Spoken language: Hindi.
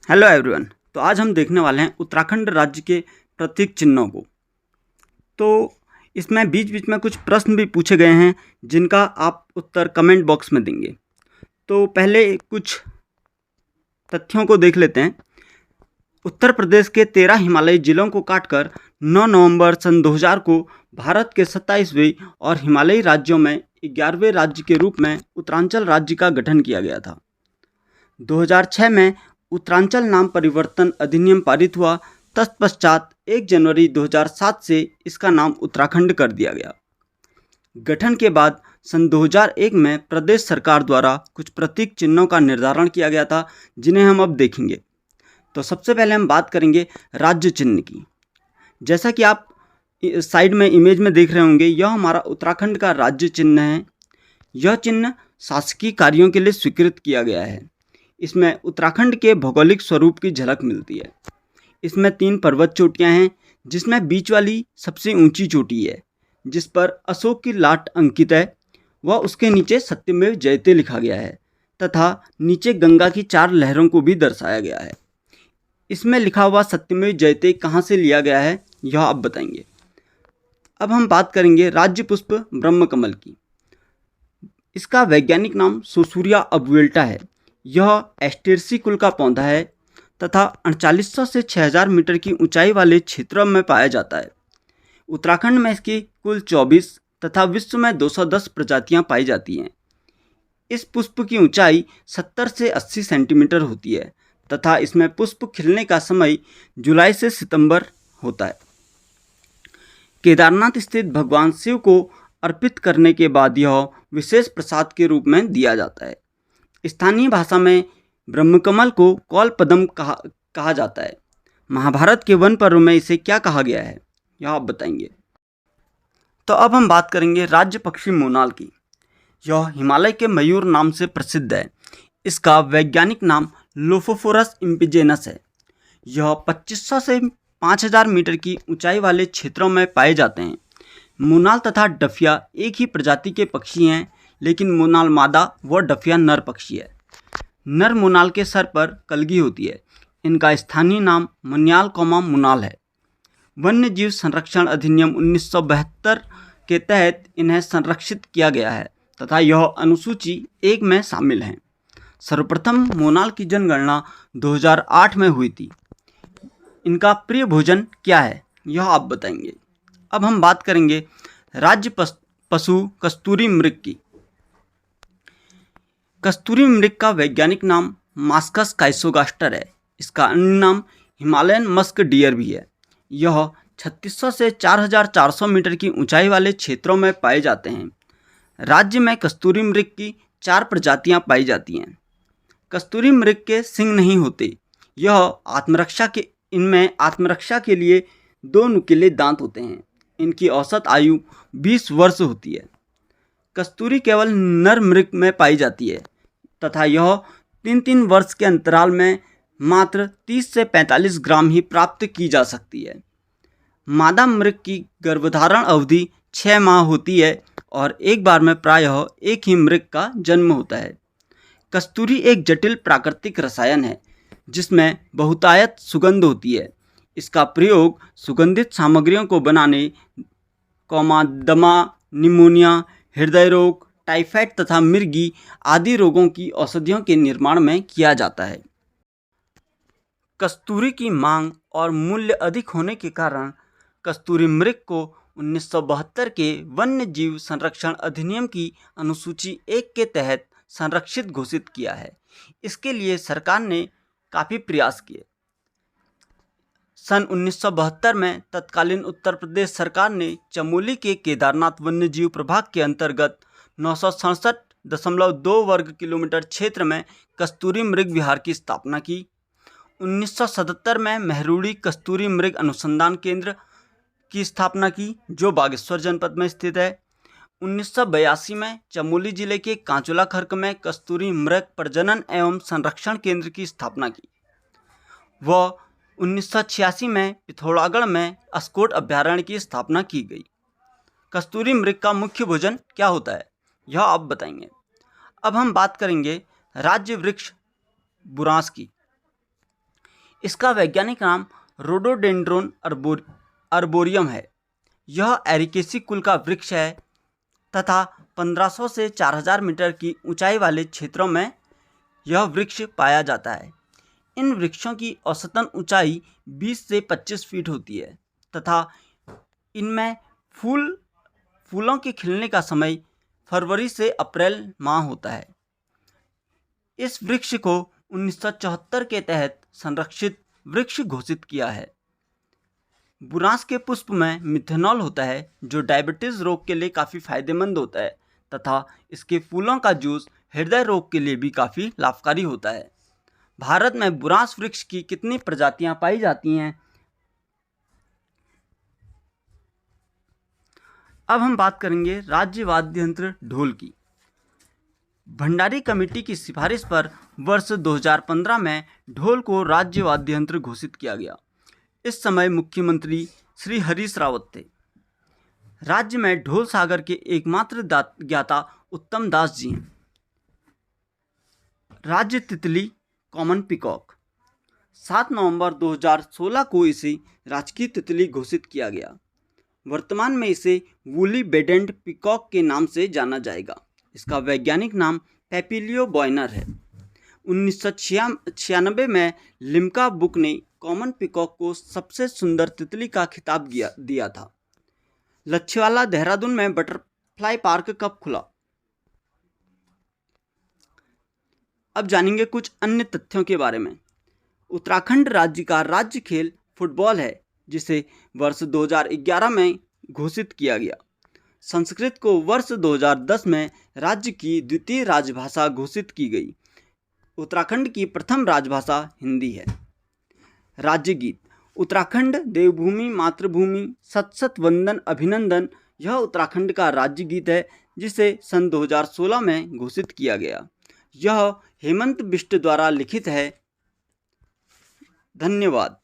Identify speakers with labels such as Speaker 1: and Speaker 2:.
Speaker 1: Hello everyone. तो आज हम देखने वाले हैं उत्तराखंड राज्य के प्रतीक चिन्हों को। तो इसमें बीच बीच में कुछ प्रश्न भी पूछे गए हैं जिनका आप उत्तर कमेंट बॉक्स में देंगे। तो पहले कुछ तथ्यों को देख लेते हैं। उत्तर प्रदेश के 13 हिमालयी जिलों को काटकर 9 नवंबर सन 2000 को भारत के 27वें और हिमालयी राज्यों में 11वें राज्य के रूप में उत्तरांचल राज्य का गठन किया गया था। 2006 में उत्तरांचल नाम परिवर्तन अधिनियम पारित हुआ। तत्पश्चात 1 जनवरी 2007 से इसका नाम उत्तराखंड कर दिया गया। गठन के बाद सन 2001 में प्रदेश सरकार द्वारा कुछ प्रतीक चिन्हों का निर्धारण किया गया था जिन्हें हम अब देखेंगे। तो सबसे पहले हम बात करेंगे राज्य चिन्ह की। जैसा कि आप साइड में इमेज में देख रहे होंगे, यह हमारा उत्तराखंड का राज्य चिन्ह है। यह चिन्ह शासकीय कार्यों के लिए स्वीकृत किया गया है। इसमें उत्तराखंड के भौगोलिक स्वरूप की झलक मिलती है। इसमें 3 पर्वत चोटियां हैं, जिसमें बीच वाली सबसे ऊंची चोटी है जिस पर अशोक की लाट अंकित है व उसके नीचे सत्यमेव जयते लिखा गया है तथा नीचे गंगा की 4 लहरों को भी दर्शाया गया है। इसमें लिखा हुआ सत्यमेव जयते कहाँ से लिया गया है यह आप बताएंगे। अब हम बात करेंगे राज्य पुष्प ब्रह्मकमल की। इसका वैज्ञानिक नाम सोसूरिया अबुएल्टा है। यह एस्टेरेसी कुल का पौधा है तथा 4800 से 6000 मीटर की ऊंचाई वाले क्षेत्रों में पाया जाता है। उत्तराखंड में इसकी कुल 24 तथा विश्व में 210 प्रजातियां पाई जाती हैं। इस पुष्प की ऊंचाई 70 से 80 सेंटीमीटर होती है तथा इसमें पुष्प खिलने का समय जुलाई से सितंबर होता है। केदारनाथ स्थित भगवान शिव को अर्पित करने के बाद यह विशेष प्रसाद के रूप में दिया जाता है। स्थानीय भाषा में ब्रह्मकमल को कौलपदम कहा जाता है। महाभारत के वन पर्व में इसे क्या कहा गया है यह आप बताएंगे। तो अब हम बात करेंगे राज्य पक्षी मोनाल की। यह हिमालय के मयूर नाम से प्रसिद्ध है। इसका वैज्ञानिक नाम लोफोफोरस इम्पिजेनस है। यह 2500 से 5000 मीटर की ऊंचाई वाले क्षेत्रों में पाए जाते हैं। मोनाल तथा डफिया एक ही प्रजाति के पक्षी हैं, लेकिन मोनाल मादा व डफिया नर पक्षी है। नर मोनाल के सर पर कलगी होती है। इनका स्थानीय नाम मन्याल मोनाल है। वन्य जीव संरक्षण अधिनियम 1972 के तहत इन्हें संरक्षित किया गया है तथा यह अनुसूची 1 में शामिल हैं। सर्वप्रथम मोनाल की जनगणना 2008 में हुई थी। इनका प्रिय भोजन क्या है यह आप बताएंगे। अब हम बात करेंगे राज्य पशु कस्तूरी मृग की। कस्तूरी मृग का वैज्ञानिक नाम मास्कस काइसोगास्टर है। इसका अन्य नाम हिमालयन मस्क डियर भी है। यह 3600 से 4400 मीटर की ऊंचाई वाले क्षेत्रों में पाए जाते हैं। राज्य में कस्तूरी मृग की 4 प्रजातियां पाई जाती हैं। कस्तूरी मृग के सिंग नहीं होते। इनमें आत्मरक्षा के लिए 2 नुकीले दांत होते हैं। इनकी औसत आयु 20 वर्ष होती है। कस्तूरी केवल नर मृग में पाई जाती है तथा यह 3-3 वर्ष के अंतराल में मात्र 30 से 45 ग्राम ही प्राप्त की जा सकती है। मादा मृग की गर्भधारण अवधि 6 माह होती है और एक बार में प्रायः एक ही मृग का जन्म होता है। कस्तूरी एक जटिल प्राकृतिक रसायन है जिसमें बहुतायत सुगंध होती है। इसका प्रयोग सुगंधित सामग्रियों को बनाने, दमा, निमोनिया, हृदय रोग, टाइफाइड तथा मिर्गी आदि रोगों की औषधियों के निर्माण में किया जाता है। कस्तूरी की मांग और मूल्य अधिक होने के कारण कस्तूरी मृग को 1972 के वन्य जीव संरक्षण अधिनियम की अनुसूची 1 के तहत संरक्षित घोषित किया है। इसके लिए सरकार ने काफ़ी प्रयास किए। सन 1972 में तत्कालीन उत्तर प्रदेश सरकार ने चमोली के केदारनाथ वन्य जीव प्रभाग के अंतर्गत 967.2 वर्ग किलोमीटर क्षेत्र में कस्तूरी मृग विहार की स्थापना की। 1977 में मेहरुड़ी कस्तूरी मृग अनुसंधान केंद्र की स्थापना की जो बागेश्वर जनपद में स्थित है। 1982 में चमोली जिले के कांचुला खर्क में कस्तूरी मृग प्रजनन एवं संरक्षण केंद्र की स्थापना की व 1986 में पिथौरागढ़ में अस्कोट अभ्यारण्य की स्थापना की गई। कस्तूरी मृग का मुख्य भोजन क्या होता है यह आप बताएंगे। अब हम बात करेंगे राज्य वृक्ष बुरांस की। इसका वैज्ञानिक नाम रोडोडेंड्रोन अर्बोरियम है। यह एरिकेसी कुल का वृक्ष है तथा 1500 से 4000 मीटर की ऊंचाई वाले क्षेत्रों में यह वृक्ष पाया जाता है। इन वृक्षों की औसतन ऊंचाई 20 से 25 फीट होती है तथा इनमें फूलों के खिलने का समय फरवरी से अप्रैल माह होता है। इस वृक्ष को 1974 के तहत संरक्षित वृक्ष घोषित किया है। बुरांस के पुष्प में मिथेनॉल होता है जो डायबिटीज रोग के लिए काफ़ी फायदेमंद होता है तथा इसके फूलों का जूस हृदय रोग के लिए भी काफ़ी लाभकारी होता है। भारत में बुरांस वृक्ष की कितनी प्रजातियां पाई जाती हैं? अब हम बात करेंगे राज्य वाद्य यंत्र ढोल की। भंडारी कमेटी की सिफारिश पर वर्ष 2015 में ढोल को राज्य वाद्य यंत्र घोषित किया गया। इस समय मुख्यमंत्री श्री हरीश रावत थे। राज्य में ढोल सागर के एकमात्र ज्ञाता उत्तम दास जी हैं। राज्य तितली कॉमन पिकॉक। 7 नवंबर 2016 को इसे राजकीय तितली घोषित किया गया। वर्तमान में इसे वूली बेडेड पिकॉक के नाम से जाना जाएगा। इसका वैज्ञानिक नाम पेपिलियो बॉयनर है। 1996 में लिम्का बुक ने कॉमन पिकॉक को सबसे सुंदर तितली का खिताब दिया था। लच्छेवाला देहरादून में बटरफ्लाई पार्क कब खुला? अब जानेंगे कुछ अन्य तथ्यों के बारे में। उत्तराखंड राज्य का राज्य खेल फुटबॉल है जिसे वर्ष 2011 में घोषित किया गया। संस्कृत को वर्ष 2010 में राज्य की द्वितीय राजभाषा घोषित की गई। उत्तराखंड की प्रथम राजभाषा हिंदी है। राज्य गीत। उत्तराखंड देवभूमि मातृभूमि सत सत वंदन अभिनंदन यह उत्तराखंड का राज्य गीत है जिसे सन 2016 में घोषित किया गया। यह हेमंत बिष्ट द्वारा लिखित है। धन्यवाद।